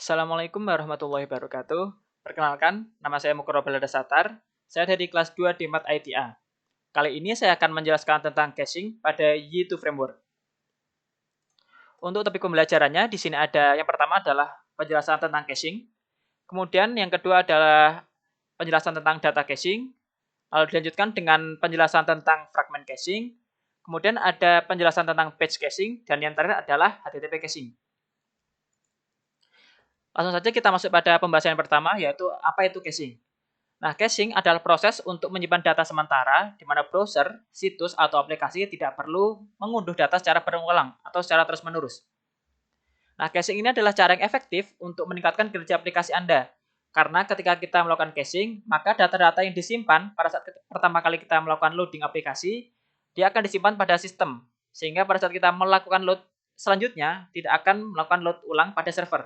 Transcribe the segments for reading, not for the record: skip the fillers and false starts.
Assalamualaikum warahmatullahi wabarakatuh. Perkenalkan, nama saya Mukro Baladasatar. Saya dari kelas 2 di Mat ITA. Kali ini saya akan menjelaskan tentang caching pada Y2 Framework. Untuk topik pembelajarannya, di sini ada yang pertama adalah penjelasan tentang caching. Kemudian yang kedua adalah penjelasan tentang data caching. Lalu dilanjutkan dengan penjelasan tentang fragment caching. Kemudian ada penjelasan tentang page caching. Dan yang terakhir adalah HTTP caching. Langsung saja kita masuk pada pembahasan yang pertama, yaitu apa itu caching. Nah, caching adalah proses untuk menyimpan data sementara di mana browser, situs, atau aplikasi tidak perlu mengunduh data secara berulang atau secara terus-menerus. Nah, caching ini adalah cara yang efektif untuk meningkatkan kinerja aplikasi Anda. Karena ketika kita melakukan caching, maka data-data yang disimpan pada saat pertama kali kita melakukan loading aplikasi, dia akan disimpan pada sistem. Sehingga pada saat kita melakukan load selanjutnya, tidak akan melakukan load ulang pada server.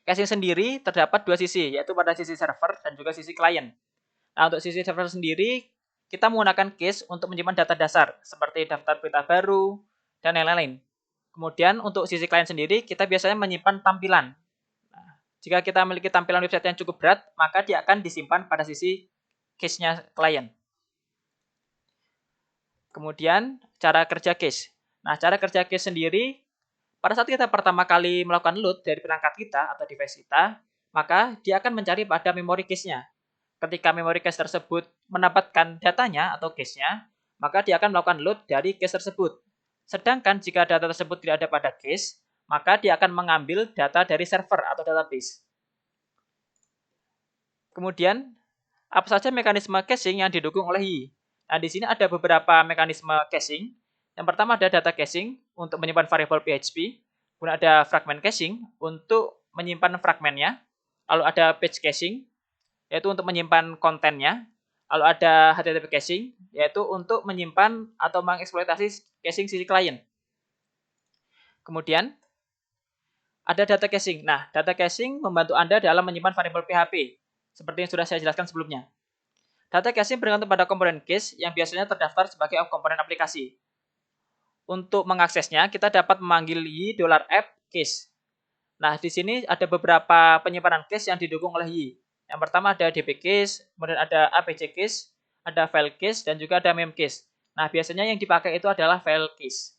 Caching sendiri terdapat dua sisi, yaitu pada sisi server dan juga sisi klien. Nah, untuk sisi server sendiri, kita menggunakan cache untuk menyimpan data dasar, seperti daftar berita baru, dan lain-lain. Kemudian, untuk sisi klien sendiri, kita biasanya menyimpan tampilan. Nah, jika kita memiliki tampilan website yang cukup berat, maka dia akan disimpan pada sisi cache-nya klien. Kemudian, cara kerja cache. Nah, cara kerja cache sendiri, pada saat kita pertama kali melakukan load dari perangkat kita atau device kita, maka dia akan mencari pada memori cache-nya. Ketika memori cache tersebut mendapatkan datanya atau cache-nya, maka dia akan melakukan load dari cache tersebut. Sedangkan jika data tersebut tidak ada pada cache, maka dia akan mengambil data dari server atau database. Kemudian, apa saja mekanisme caching yang didukung oleh Y? Nah, di sini ada beberapa mekanisme caching. Yang pertama ada data caching untuk menyimpan variabel PHP. Kemudian ada fragment caching untuk menyimpan fragmentnya. Lalu ada page caching, yaitu untuk menyimpan kontennya. Lalu ada HTTP caching, yaitu untuk menyimpan atau mengeksploitasi caching sisi klien. Kemudian ada data caching. Nah, data caching membantu Anda dalam menyimpan variabel PHP, seperti yang sudah saya jelaskan sebelumnya. Data caching bergantung pada komponen cache yang biasanya terdaftar sebagai komponen aplikasi. Untuk mengaksesnya, kita dapat memanggil y$app cache. Nah, di sini ada beberapa penyimpanan cache yang didukung oleh Y. Yang pertama ada db cache, kemudian ada apc cache, ada file cache, dan juga ada mem cache. Nah, biasanya yang dipakai itu adalah file cache.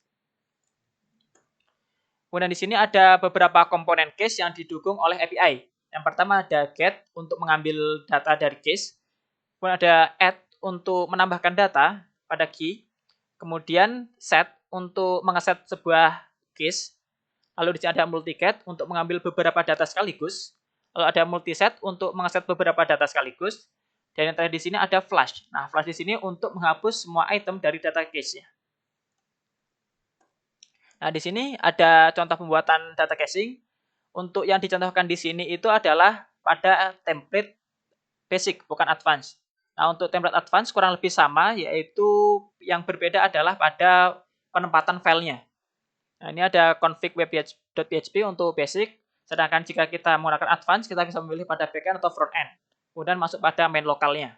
Kemudian di sini ada beberapa komponen cache yang didukung oleh API. Yang pertama ada get untuk mengambil data dari cache. Kemudian ada add untuk menambahkan data pada key. Kemudian set untuk mengeset sebuah cache. Lalu di sini ada multicat untuk mengambil beberapa data sekaligus. Lalu ada multiset untuk mengeset beberapa data sekaligus. Dan yang terakhir di sini ada flush. Nah, flush di sini untuk menghapus semua item dari data cache-nya. Nah, di sini ada contoh pembuatan data caching. Untuk yang dicontohkan di sini itu adalah pada template basic, bukan advance. Nah, untuk template advance kurang lebih sama, yaitu yang berbeda adalah pada penempatan filenya. Nah, ini ada config web.php untuk basic, sedangkan jika kita menggunakan advance, kita bisa memilih pada backend atau frontend. Kemudian masuk pada main lokalnya.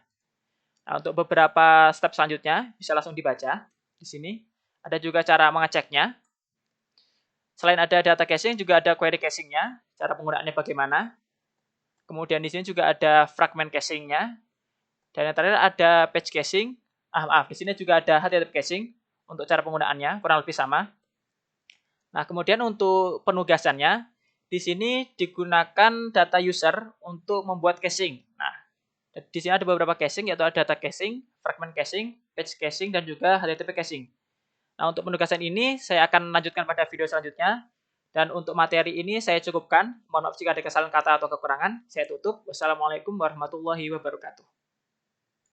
Nah, untuk beberapa step selanjutnya, bisa langsung dibaca. Di sini ada juga cara mengeceknya. Selain ada data caching, juga ada query caching-nya, cara penggunaannya bagaimana. Kemudian di sini juga ada fragment caching-nya. Dan yang terakhir ada page caching. Di sini juga ada HTTP caching untuk cara penggunaannya, kurang lebih sama. Nah, kemudian untuk penugasannya, di sini digunakan data user untuk membuat caching. Nah, di sini ada beberapa caching, yaitu ada data caching, fragment caching, page caching, dan juga HTTP caching. Nah, untuk penugasan ini, saya akan lanjutkan pada video selanjutnya. Dan untuk materi ini saya cukupkan. Mohon maaf jika ada kesalahan kata atau kekurangan. Saya tutup. Wassalamualaikum warahmatullahi wabarakatuh.